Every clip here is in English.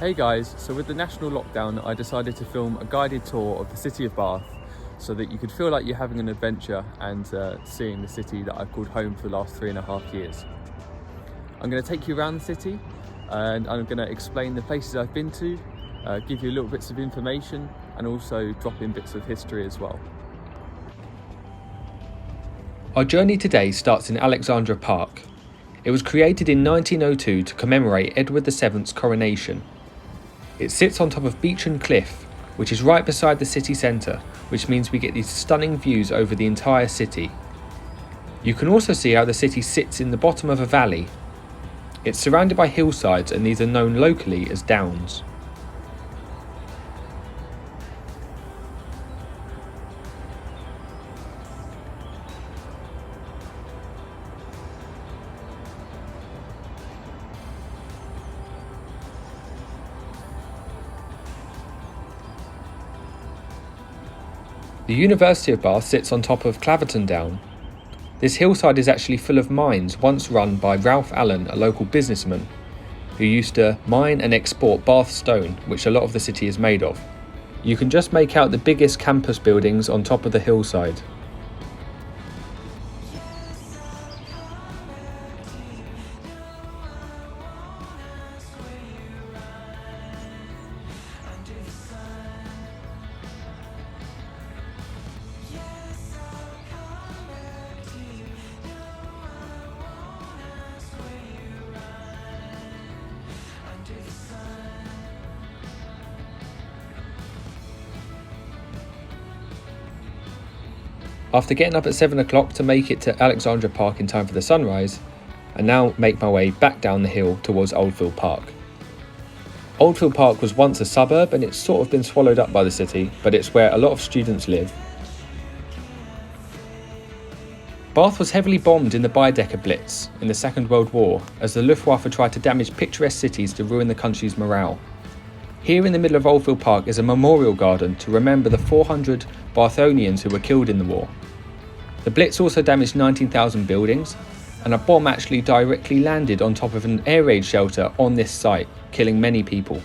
Hey guys, so with the national lockdown I decided to film a guided tour of the city of Bath so that you could feel like you're having an adventure and seeing the city that I've called home for the last 3.5 years. I'm going to take you around the city and I'm going to explain the places I've been to, give you little bits of information and also drop in bits of history as well. Our journey today starts in Alexandra Park. It was created in 1902 to commemorate Edward VII's coronation. It sits on top of Beecham Cliff, which is right beside the city centre, which means we get these stunning views over the entire city. You can also see how the city sits in the bottom of a valley. It's surrounded by hillsides and these are known locally as downs. The University of Bath sits on top of Claverton Down. This hillside is actually full of mines once run by Ralph Allen, a local businessman, who used to mine and export Bath stone, which a lot of the city is made of. You can just make out the biggest campus buildings on top of the hillside. After getting up at 7 o'clock to make it to Alexandra Park in time for the sunrise, I now make my way back down the hill towards Oldfield Park. Oldfield Park was once a suburb and it's sort of been swallowed up by the city, but it's where a lot of students live. Bath was heavily bombed in the Baedeker Blitz in the Second World War as the Luftwaffe tried to damage picturesque cities to ruin the country's morale. Here in the middle of Oldfield Park is a memorial garden to remember the 400 Bathonians who were killed in the war. The Blitz also damaged 19,000 buildings, and a bomb actually directly landed on top of an air raid shelter on this site, killing many people.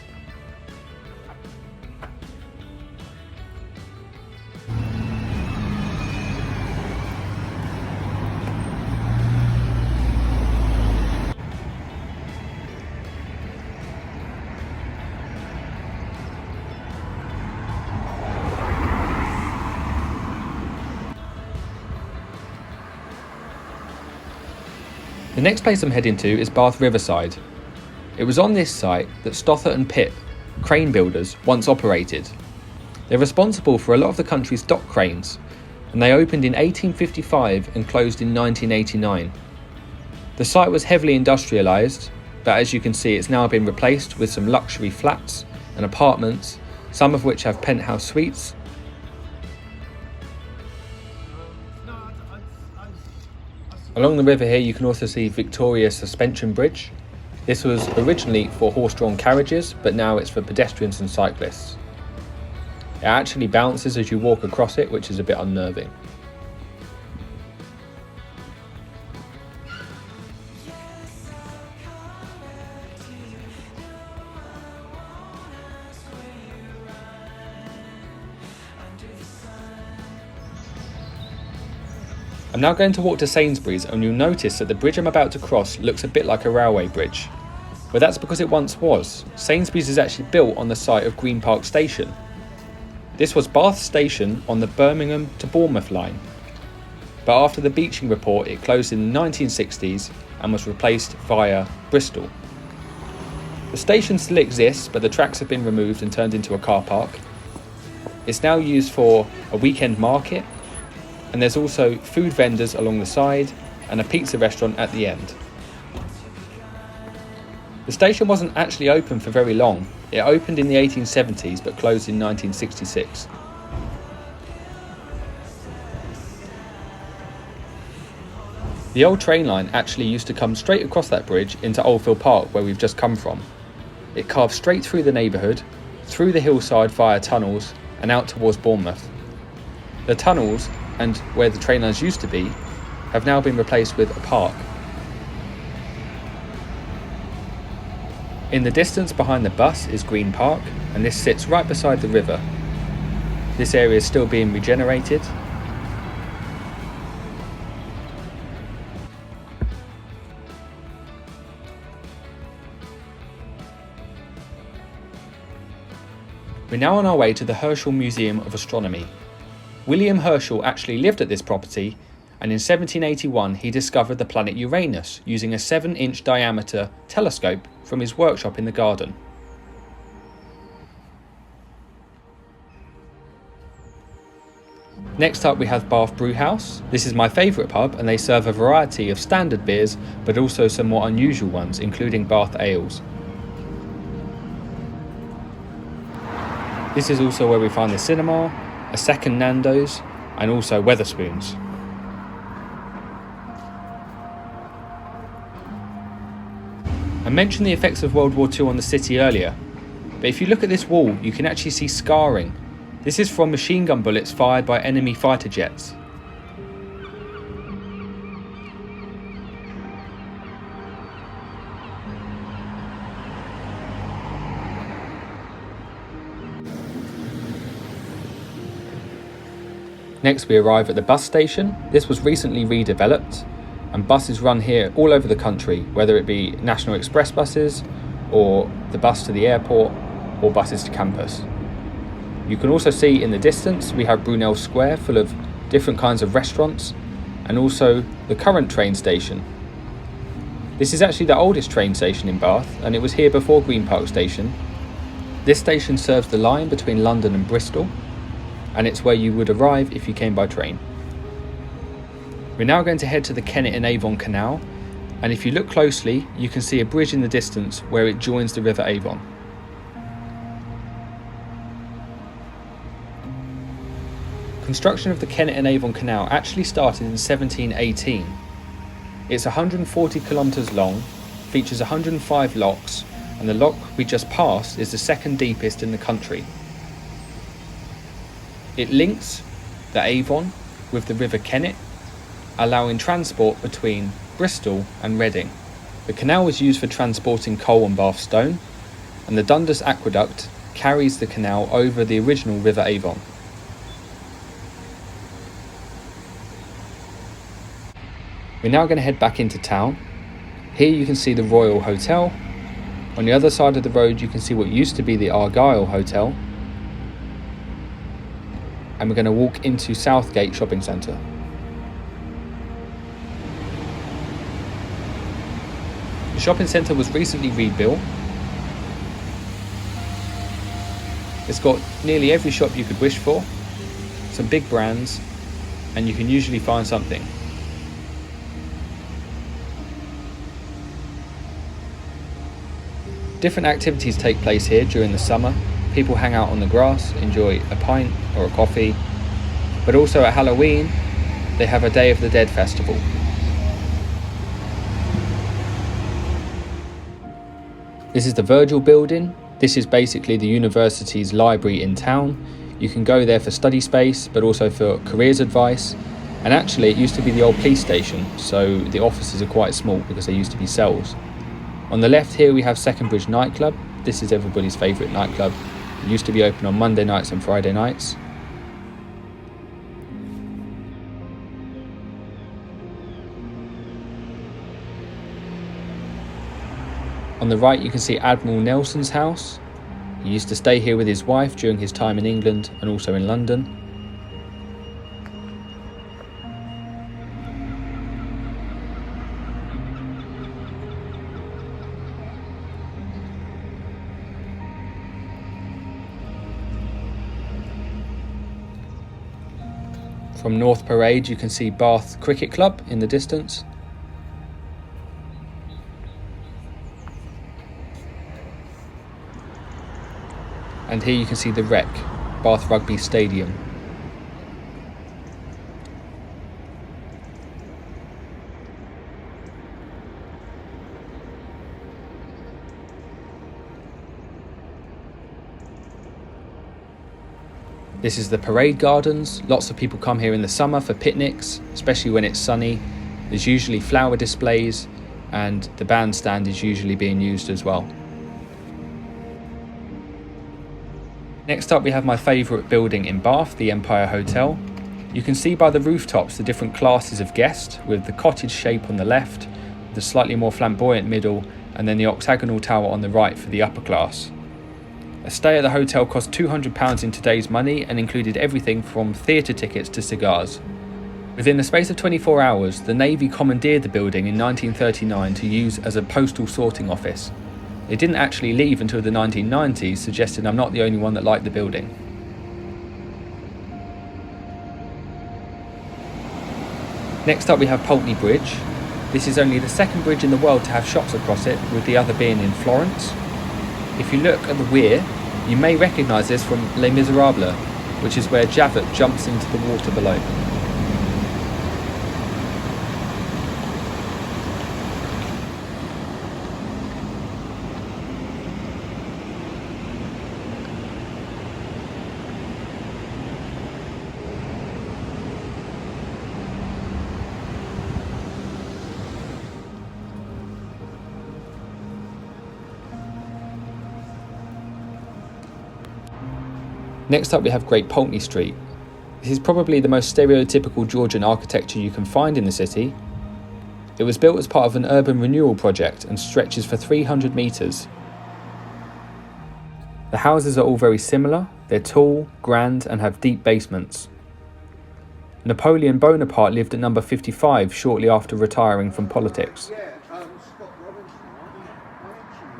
The next place I'm heading to is Bath Riverside. It was on this site that Stothert and Pitt, crane builders, once operated. They're responsible for a lot of the country's dock cranes, and they opened in 1855 and closed in 1989. The site was heavily industrialised, but as you can see it's now been replaced with some luxury flats and apartments, some of which have penthouse suites. Along the river here you can also see Victoria Suspension Bridge. This was originally for horse-drawn carriages, but now it's for pedestrians and cyclists. It actually bounces as you walk across it, which is a bit unnerving. I'm now going to walk to Sainsbury's and you'll notice that the bridge I'm about to cross looks a bit like a railway bridge. But that's because it once was. Sainsbury's is actually built on the site of Green Park Station. This was Bath Station on the Birmingham to Bournemouth line. But after the Beeching report it closed in the 1960s and was replaced via Bristol. The station still exists, but the tracks have been removed and turned into a car park. It's now used for a weekend market, and there's also food vendors along the side and a pizza restaurant at the end. The station wasn't actually open for very long. It opened in the 1870s but closed in 1966. The old train line actually used to come straight across that bridge into Oldfield Park where we've just come from. It carved straight through the neighbourhood, through the hillside via tunnels and out towards Bournemouth. The tunnels, and where the train lines used to be, have now been replaced with a park. In the distance behind the bus is Green Park, and this sits right beside the river. This area is still being regenerated. We're now on our way to the Herschel Museum of Astronomy. William Herschel actually lived at this property, and in 1781 he discovered the planet Uranus using a 7-inch diameter telescope from his workshop in the garden. Next up we have Bath Brewhouse. This is my favourite pub, and they serve a variety of standard beers but also some more unusual ones, including Bath ales. This is also where we find the cinema, a second Nando's, and also Wetherspoons. I mentioned the effects of World War II on the city earlier, but if you look at this wall you can actually see scarring. This is from machine gun bullets fired by enemy fighter jets. Next we arrive at the bus station. This was recently redeveloped, and buses run here all over the country, whether it be National Express buses or the bus to the airport or buses to campus. You can also see in the distance we have Brunel Square, full of different kinds of restaurants, and also the current train station. This is actually the oldest train station in Bath, and it was here before Green Park Station. This station serves the line between London and Bristol, and it's where you would arrive if you came by train. We're now going to head to the Kennet and Avon Canal, and if you look closely you can see a bridge in the distance where it joins the River Avon. Construction of the Kennet and Avon Canal actually started in 1718. It's 140 kilometres long, features 105 locks, and the lock we just passed is the second deepest in the country. It links the Avon with the River Kennet, allowing transport between Bristol and Reading. The canal was used for transporting coal and Bath stone, and the Dundas Aqueduct carries the canal over the original River Avon. We're now going to head back into town. Here you can see the Royal Hotel. On the other side of the road you can see what used to be the Argyle Hotel. And we're going to walk into Southgate Shopping Centre. The shopping centre was recently rebuilt. It's got nearly every shop you could wish for, some big brands, and you can usually find something. Different activities take place here during the summer. People hang out on the grass, enjoy a pint or a coffee, but also at Halloween they have a Day of the Dead festival. This is the Virgil building. This is basically the university's library in town. You can go there for study space, but also for careers advice. And actually it used to be the old police station, so the offices are quite small because they used to be cells. On the left here we have Second Bridge nightclub. This is everybody's favourite nightclub. It used to be open on Monday nights and Friday nights. On the right you can see Admiral Nelson's house. He used to stay here with his wife during his time in England and also in London. From North Parade you can see Bath Cricket Club in the distance. And here you can see the Rec, Bath Rugby Stadium. This is the Parade Gardens. Lots of people come here in the summer for picnics, especially when it's sunny. There's usually flower displays and the bandstand is usually being used as well. Next up we have my favourite building in Bath, the Empire Hotel. You can see by the rooftops the different classes of guest, with the cottage shape on the left, the slightly more flamboyant middle, and then the octagonal tower on the right for the upper class. A stay at the hotel cost £200 in today's money and included everything from theatre tickets to cigars. Within the space of 24 hours, the Navy commandeered the building in 1939 to use as a postal sorting office. They didn't actually leave until the 1990s, suggesting I'm not the only one that liked the building. Next up we have Pulteney Bridge. This is only the second bridge in the world to have shops across it, with the other being in Florence. If you look at the weir, you may recognise this from Les Miserables, which is where Javert jumps into the water below. Next up we have Great Pulteney Street. This is probably the most stereotypical Georgian architecture you can find in the city. It was built as part of an urban renewal project and stretches for 300 metres. The houses are all very similar, they're tall, grand and have deep basements. Napoleon Bonaparte lived at number 55 shortly after retiring from politics.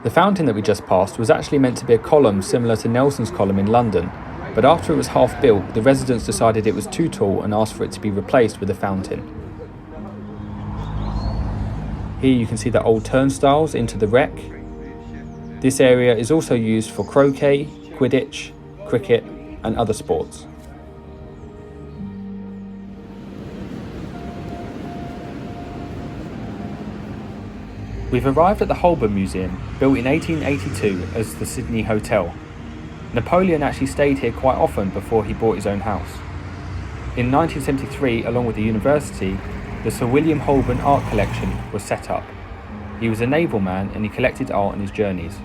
The fountain that we just passed was actually meant to be a column similar to Nelson's column in London, but after it was half built, the residents decided it was too tall and asked for it to be replaced with a fountain. Here you can see the old turnstiles into the wreck. This area is also used for croquet, Quidditch, cricket and other sports. We've arrived at the Holborn Museum, built in 1882 as the Sydney Hotel. Napoleon actually stayed here quite often before he bought his own house. In 1973, along with the university, the Sir William Holborn Art Collection was set up. He was a naval man and he collected art on his journeys.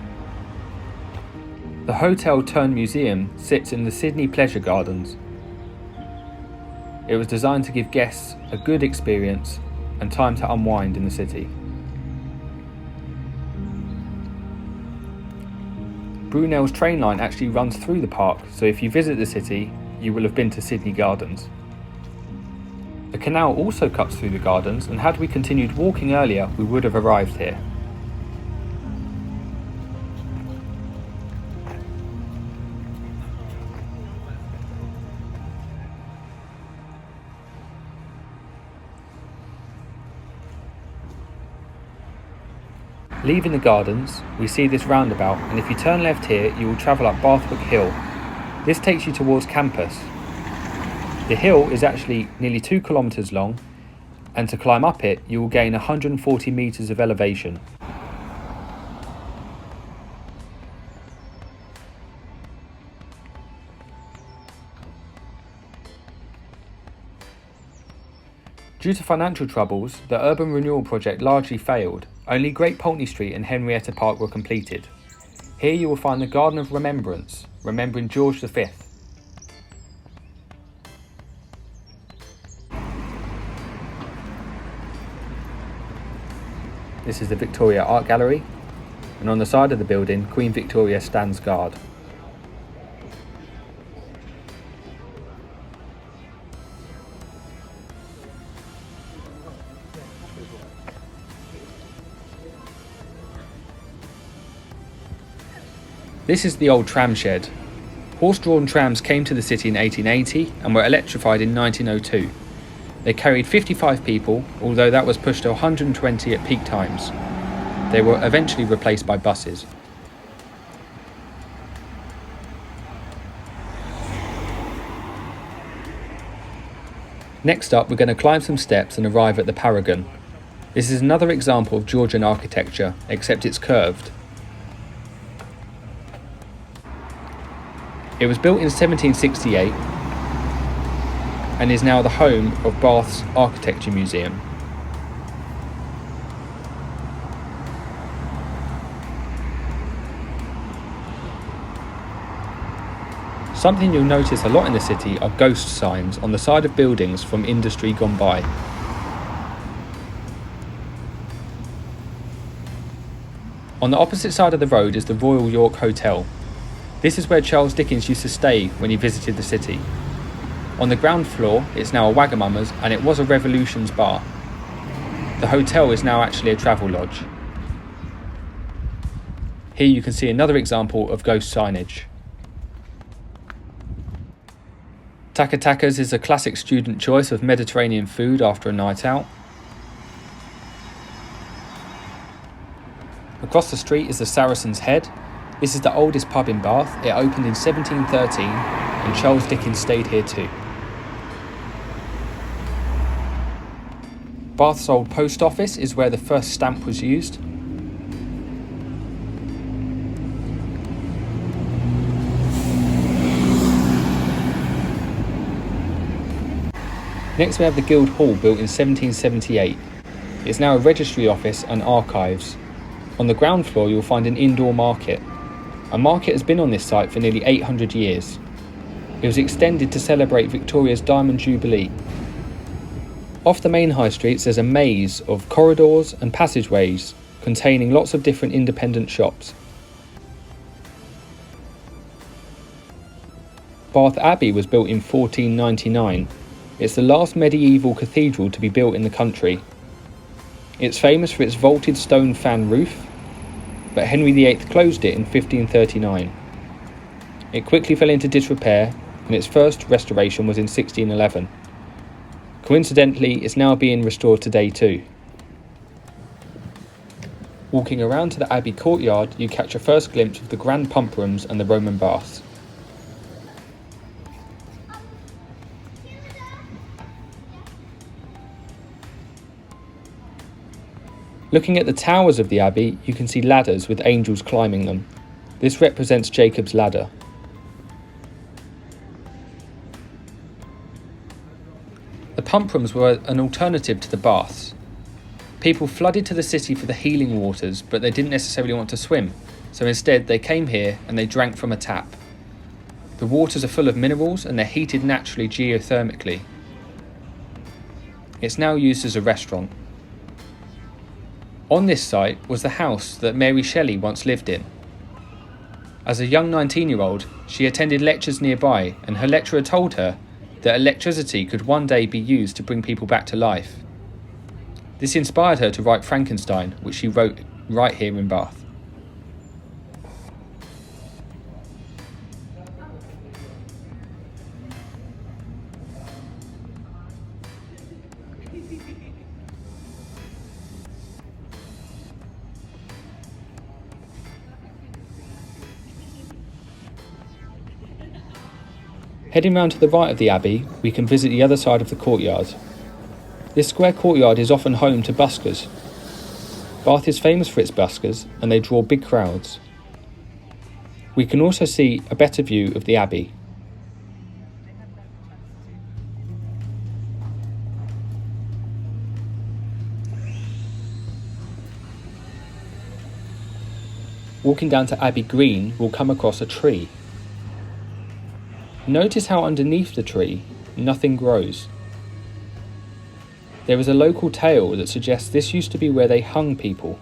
The hotel turned museum sits in the Sydney Pleasure Gardens. It was designed to give guests a good experience and time to unwind in the city. Brunel's train line actually runs through the park, so if you visit the city, you will have been to Sydney Gardens. The canal also cuts through the gardens, and had we continued walking earlier, we would have arrived here. Leaving the gardens, we see this roundabout, and if you turn left here, you will travel up Bathwick Hill. This takes you towards campus. The hill is actually nearly 2 kilometres long, and to climb up it, you will gain 140 metres of elevation. Due to financial troubles, the urban renewal project largely failed. Only Great Pulteney Street and Henrietta Park were completed. Here you will find the Garden of Remembrance, remembering George V. This is the Victoria Art Gallery, and on the side of the building, Queen Victoria stands guard. This is the old tram shed. Horse-drawn trams came to the city in 1880 and were electrified in 1902. They carried 55 people, although that was pushed to 120 at peak times. They were eventually replaced by buses. Next up, we're going to climb some steps and arrive at the Paragon. This is another example of Georgian architecture, except it's curved. It was built in 1768 and is now the home of Bath's Architecture Museum. Something you'll notice a lot in the city are ghost signs on the side of buildings from industry gone by. On the opposite side of the road is the Royal York Hotel. This is where Charles Dickens used to stay when he visited the city. On the ground floor, it's now a Wagamama's and it was a Revolution's bar. The hotel is now actually a travel lodge. Here you can see another example of ghost signage. Taka Takas is a classic student choice of Mediterranean food after a night out. Across the street is the Saracen's Head. This is the oldest pub in Bath. It opened in 1713 and Charles Dickens stayed here too. Bath's old post office is where the first stamp was used. Next we have the Guild Hall, built in 1778. It's now a registry office and archives. On the ground floor you'll find an indoor market. A market has been on this site for nearly 800 years. It was extended to celebrate Victoria's Diamond Jubilee. Off the main high streets there's a maze of corridors and passageways containing lots of different independent shops. Bath Abbey was built in 1499. It's the last medieval cathedral to be built in the country. It's famous for its vaulted stone fan roof, but Henry VIII closed it in 1539. It quickly fell into disrepair and its first restoration was in 1611. Coincidentally, it's now being restored today too. Walking around to the Abbey courtyard, you catch a first glimpse of the grand pump rooms and the Roman baths. Looking at the towers of the Abbey, you can see ladders with angels climbing them. This represents Jacob's ladder. The pump rooms were an alternative to the baths. People flooded to the city for the healing waters, but they didn't necessarily want to swim, so instead they came here and they drank from a tap. The waters are full of minerals and they're heated naturally geothermically. It's now used as a restaurant. On this site was the house that Mary Shelley once lived in. As a young 19-year-old, she attended lectures nearby and her lecturer told her that electricity could one day be used to bring people back to life. This inspired her to write Frankenstein, which she wrote right here in Bath. Heading round to the right of the Abbey, we can visit the other side of the courtyard. This square courtyard is often home to buskers. Bath is famous for its buskers and they draw big crowds. We can also see a better view of the Abbey. Walking down to Abbey Green, we'll come across a tree. Notice how underneath the tree, nothing grows. There is a local tale that suggests this used to be where they hung people.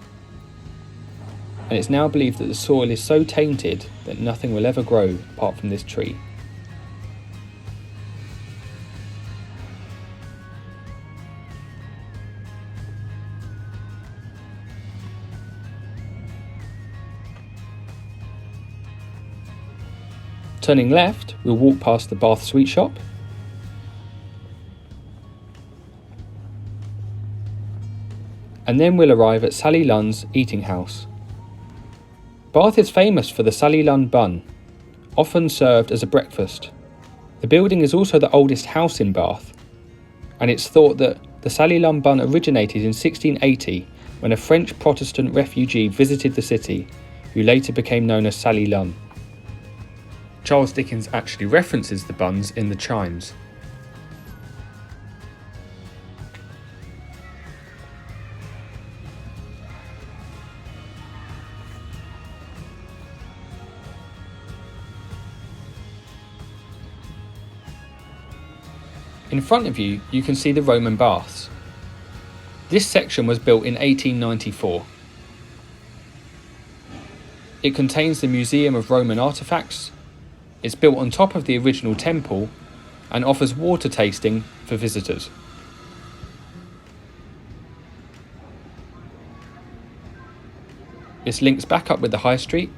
And it's now believed that the soil is so tainted that nothing will ever grow apart from this tree. Turning left, we'll walk past the Bath Sweet Shop. And then we'll arrive at Sally Lunn's Eating House. Bath is famous for the Sally Lunn bun, often served as a breakfast. The building is also the oldest house in Bath, and it's thought that the Sally Lunn bun originated in 1680 when a French Protestant refugee visited the city, who later became known as Sally Lunn. Charles Dickens actually references the buns in the chimes. In front of you, you can see the Roman baths. This section was built in 1894. It contains the Museum of Roman Artifacts. It's built on top of the original temple and offers water tasting for visitors. This links back up with the high street.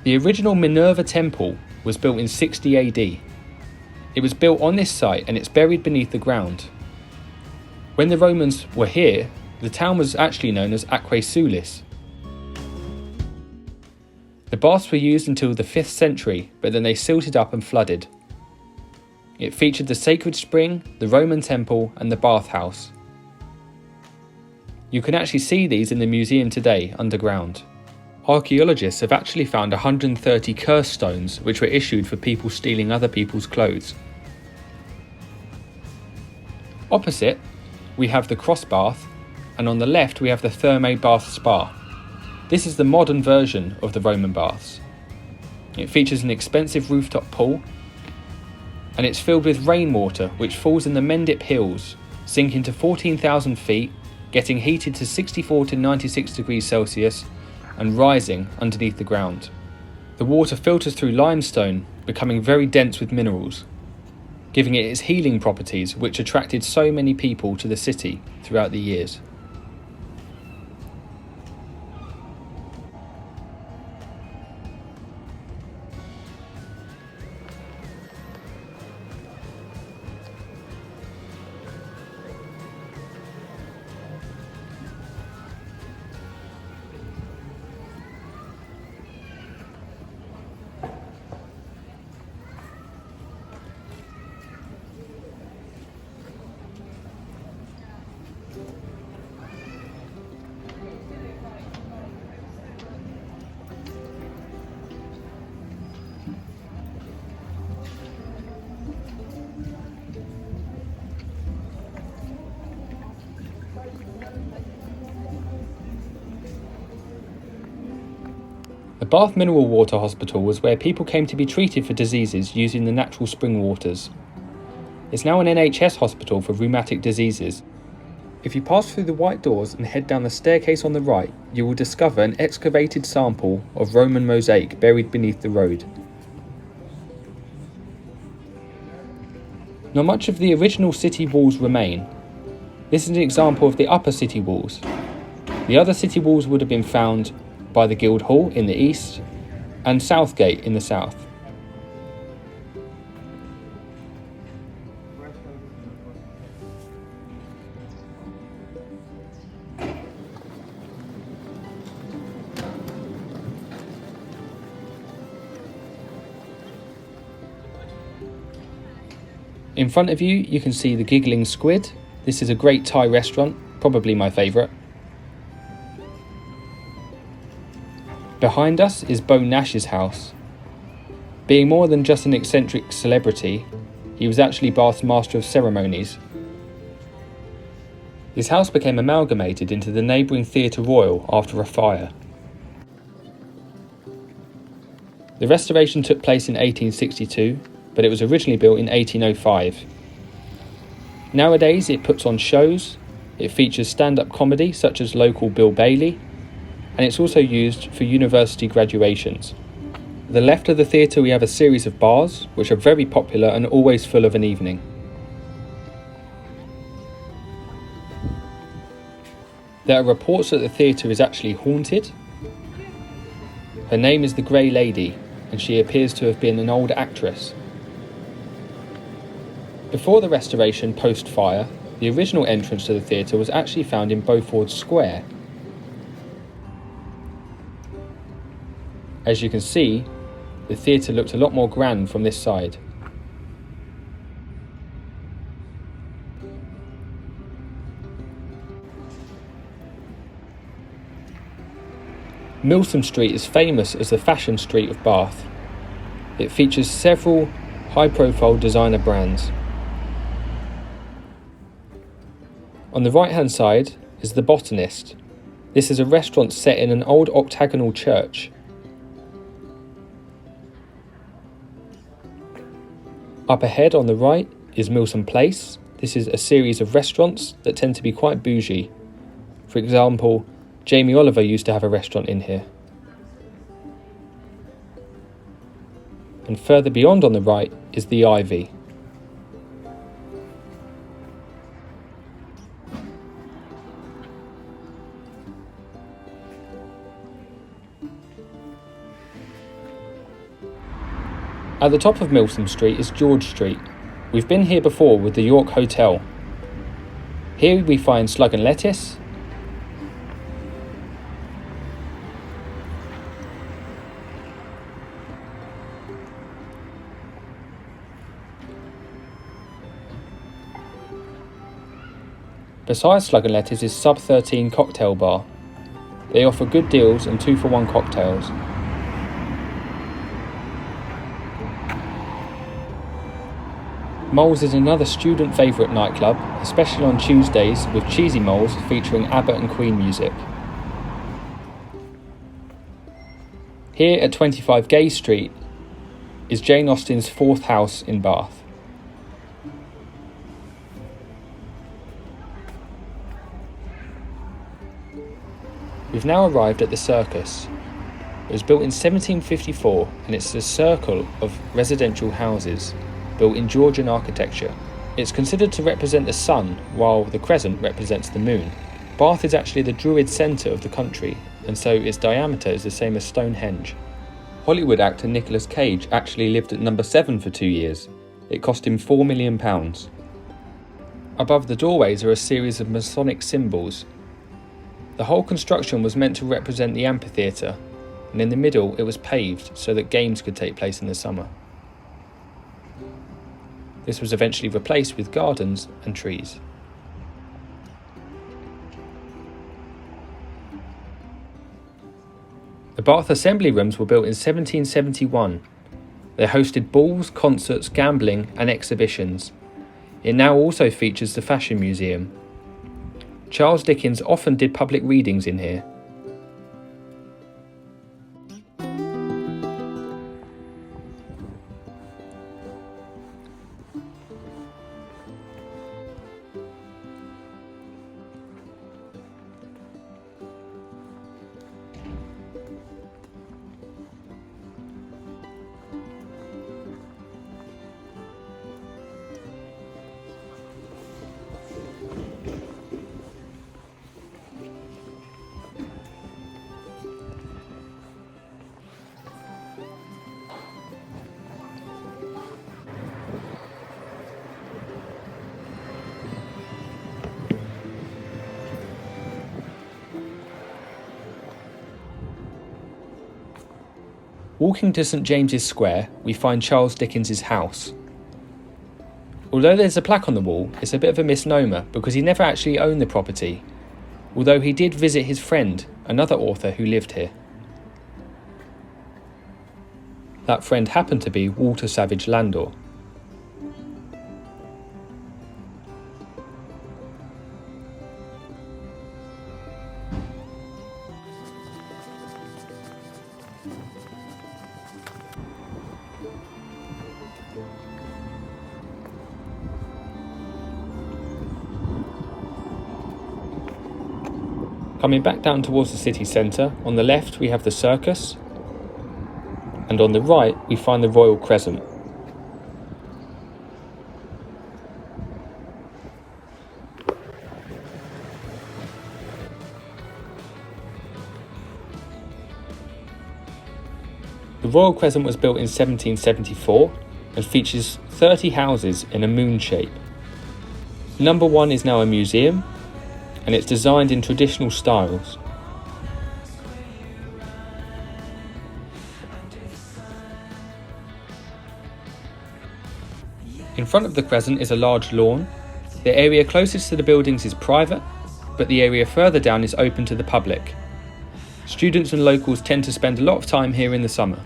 The original Minerva Temple was built in 60 AD. It was built on this site and it's buried beneath the ground. When the Romans were here, the town was actually known as Aquae Sulis. The baths were used until the 5th century, but then they silted up and flooded. It featured the sacred spring, the Roman temple and the bathhouse. You can actually see these in the museum today underground. Archaeologists have actually found 130 curse stones which were issued for people stealing other people's clothes. Opposite, we have the cross bath, and on the left we have the Thermae Bath Spa. This is the modern version of the Roman baths. It features an expensive rooftop pool, and it's filled with rainwater which falls in the Mendip Hills, sinking to 14,000 feet, getting heated to 64 to 96 degrees Celsius, and rising underneath the ground. The water filters through limestone, becoming very dense with minerals, giving it its healing properties which attracted so many people to the city throughout the years. The Bath Mineral Water Hospital was where people came to be treated for diseases using the natural spring waters. It's now an NHS hospital for rheumatic diseases. If you pass through the white doors and head down the staircase on the right, you will discover an excavated sample of Roman mosaic buried beneath the road. Not much of the original city walls remain. This is an example of the upper city walls. The other city walls would have been found by the Guildhall in the east and Southgate in the south. In front of you, you can see the Giggling Squid. This is a great Thai restaurant, probably my favourite. Behind us is Beau Nash's house. Being more than just an eccentric celebrity, he was actually Bath's Master of Ceremonies. His house became amalgamated into the neighbouring Theatre Royal after a fire. The restoration took place in 1862, but it was originally built in 1805. Nowadays it puts on shows, it features stand-up comedy such as local Bill Bailey, and it's also used for university graduations. At the left of the theatre we have a series of bars, which are very popular and always full of an evening. There are reports that the theatre is actually haunted. Her name is the Grey Lady, and she appears to have been an old actress. Before the restoration post-fire, the original entrance to the theatre was actually found in Beaufort Square. As you can see, the theatre looked a lot more grand from this side. Milsom Street is famous as the fashion street of Bath. It features several high-profile designer brands. On the right-hand side is The Botanist. This is a restaurant set in an old octagonal church. Up ahead on the right is Milsom Place. This is a series of restaurants that tend to be quite bougie. For example, Jamie Oliver used to have a restaurant in here. And further beyond on the right is the Ivy. At the top of Milsom Street is George Street. We've been here before with the York Hotel. Here we find Slug and Lettuce, Besides Slug and Lettuce is Sub 13 Cocktail Bar. They offer good deals and 2-for-1 cocktails. Moles is another student favourite nightclub, especially on Tuesdays with Cheesy Moles featuring ABBA and Queen music. Here at 25 Gay Street is Jane Austen's fourth house in Bath. We've now arrived at the Circus. It was built in 1754 and it's a circle of residential houses built in Georgian architecture. It's considered to represent the sun, while the crescent represents the moon. Bath is actually the Druid centre of the country, and so its diameter is the same as Stonehenge. Hollywood actor Nicolas Cage actually lived at number 7 for 2 years. It cost him £4 million. Above the doorways are a series of Masonic symbols. The whole construction was meant to represent the amphitheatre, and in the middle it was paved so that games could take place in the summer. This was eventually replaced with gardens and trees. The Bath Assembly Rooms were built in 1771. They hosted balls, concerts, gambling and exhibitions. It now also features the Fashion Museum. Charles Dickens often did public readings in here. Walking to St James's Square, we find Charles Dickens' house. Although there's a plaque on the wall, it's a bit of a misnomer because he never actually owned the property, although he did visit his friend, another author who lived here. That friend happened to be Walter Savage Landor. Coming back down towards the city centre, on the left we have the Circus, and on the right we find the Royal Crescent. The Royal Crescent was built in 1774 and features 30 houses in a moon shape. Number 1 is now a museum, and it's designed in traditional styles. In front of the crescent is a large lawn. The area closest to the buildings is private, but the area further down is open to the public. Students and locals tend to spend a lot of time here in the summer.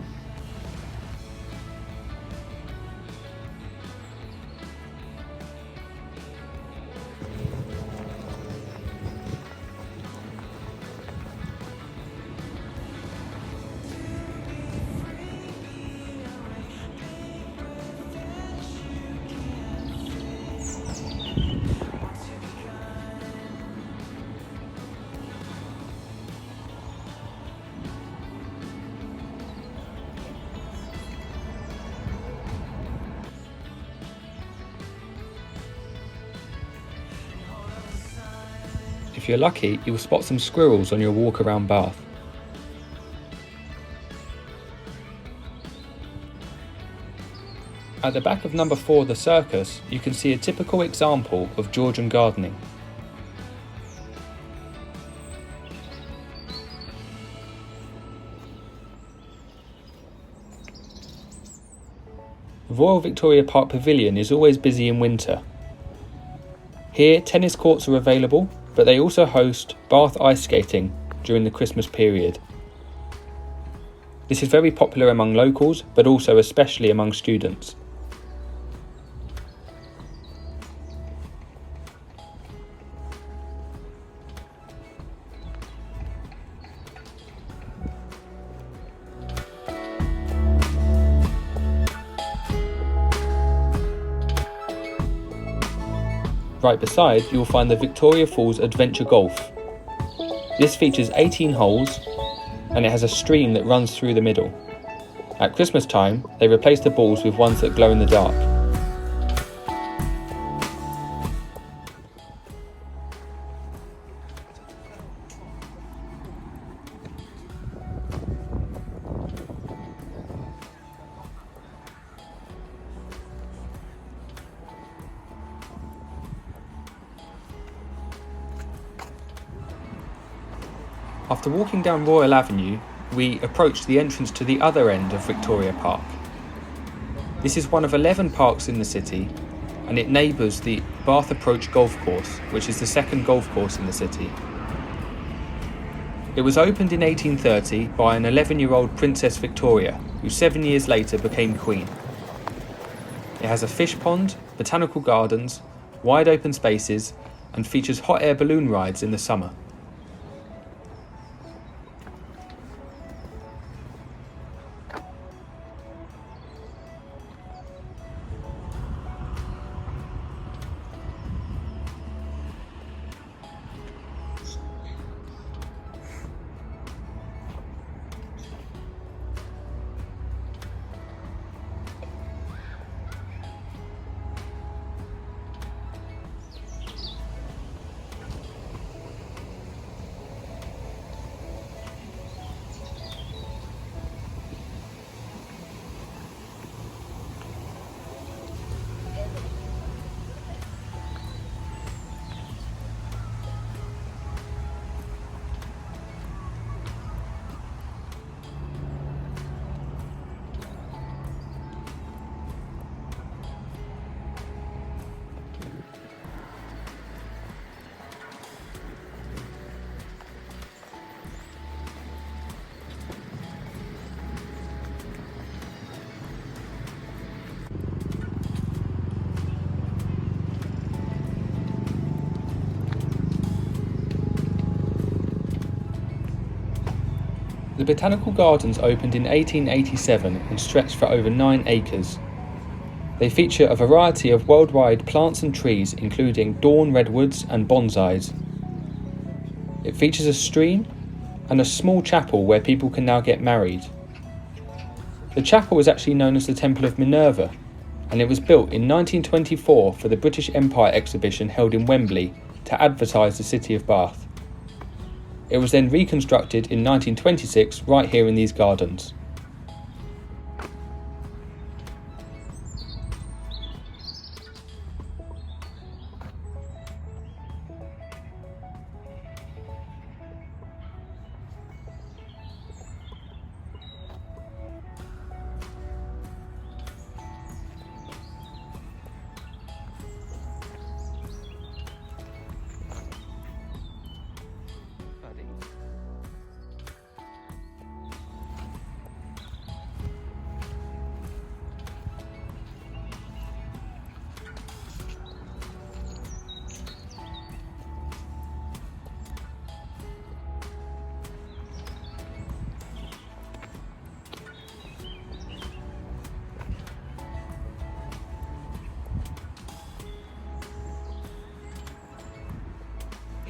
If you're lucky, you'll spot some squirrels on your walk around Bath. At the back of number 4, the Circus, you can see a typical example of Georgian gardening. The Royal Victoria Park Pavilion is always busy in winter. Here, tennis courts are available, but they also host Bath ice skating during the Christmas period. This is very popular among locals, but also especially among students. Right beside, you will find the Victoria Falls Adventure Golf. This features 18 holes and it has a stream that runs through the middle. At Christmas time, they replace the balls with ones that glow in the dark. After walking down Royal Avenue, we approached the entrance to the other end of Victoria Park. This is one of 11 parks in the city, and it neighbours the Bath Approach Golf Course, which is the second golf course in the city. It was opened in 1830 by an 11-year-old Princess Victoria, who 7 years later became Queen. It has a fish pond, botanical gardens, wide open spaces, and features hot air balloon rides in the summer. The Botanical Gardens opened in 1887 and stretched for over 9 acres. They feature a variety of worldwide plants and trees, including dawn redwoods and bonsais. It features a stream and a small chapel where people can now get married. The chapel is actually known as the Temple of Minerva, and it was built in 1924 for the British Empire exhibition held in Wembley to advertise the city of Bath. It was then reconstructed in 1926 right here in these gardens.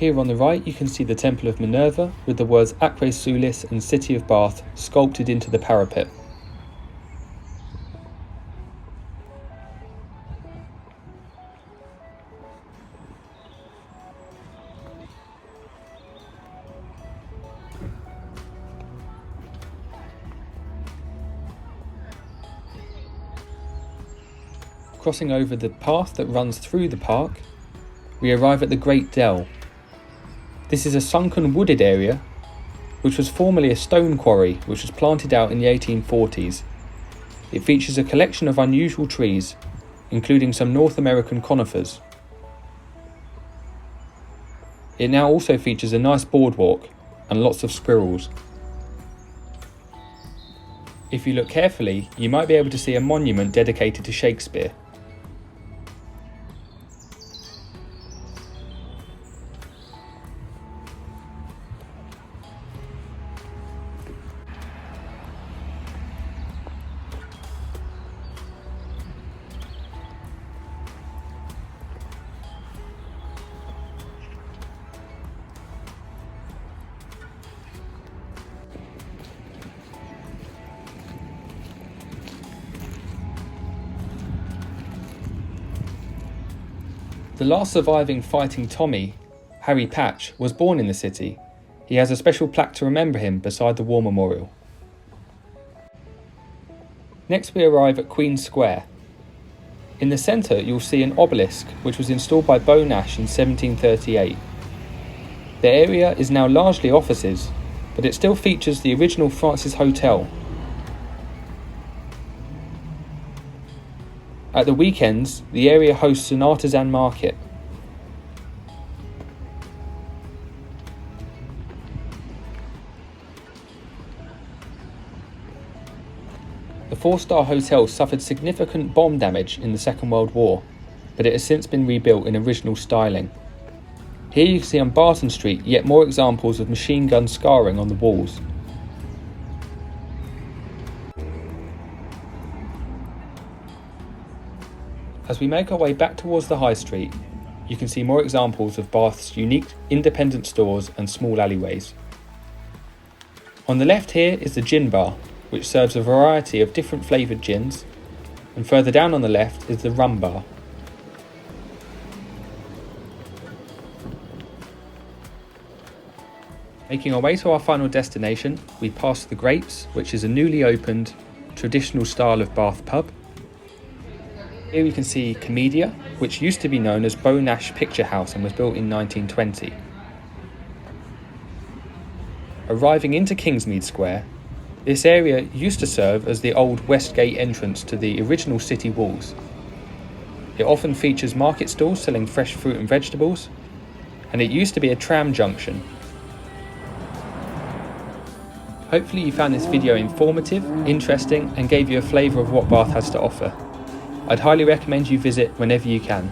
Here on the right you can see the Temple of Minerva with the words Acre Sulis and City of Bath sculpted into the parapet. Crossing over the path that runs through the park, we arrive at the Great Dell. This is a sunken wooded area which was formerly a stone quarry which was planted out in the 1840s. It features a collection of unusual trees, including some North American conifers. It now also features a nice boardwalk and lots of squirrels. If you look carefully, you might be able to see a monument dedicated to Shakespeare. The last surviving fighting Tommy, Harry Patch, was born in the city. He has a special plaque to remember him beside the War Memorial. Next we arrive at Queen's Square. In the centre you'll see an obelisk which was installed by Beau Nash in 1738. The area is now largely offices, but it still features the original Francis Hotel. At the weekends, the area hosts an artisan market. The 4-star hotel suffered significant bomb damage in the Second World War, but it has since been rebuilt in original styling. Here you can see on Barton Street yet more examples of machine gun scarring on the walls. As we make our way back towards the High Street, you can see more examples of Bath's unique independent stores and small alleyways. On the left here is the gin bar, which serves a variety of different flavoured gins, and further down on the left is the rum bar. Making our way to our final destination, we pass the Grapes, which is a newly opened, traditional style of Bath pub. Here we can see Comedia, which used to be known as Beau Nash Picture House and was built in 1920. Arriving into Kingsmead Square, this area used to serve as the old Westgate entrance to the original city walls. It often features market stalls selling fresh fruit and vegetables, and it used to be a tram junction. Hopefully you found this video informative, interesting, and gave you a flavour of what Bath has to offer. I'd highly recommend you visit whenever you can.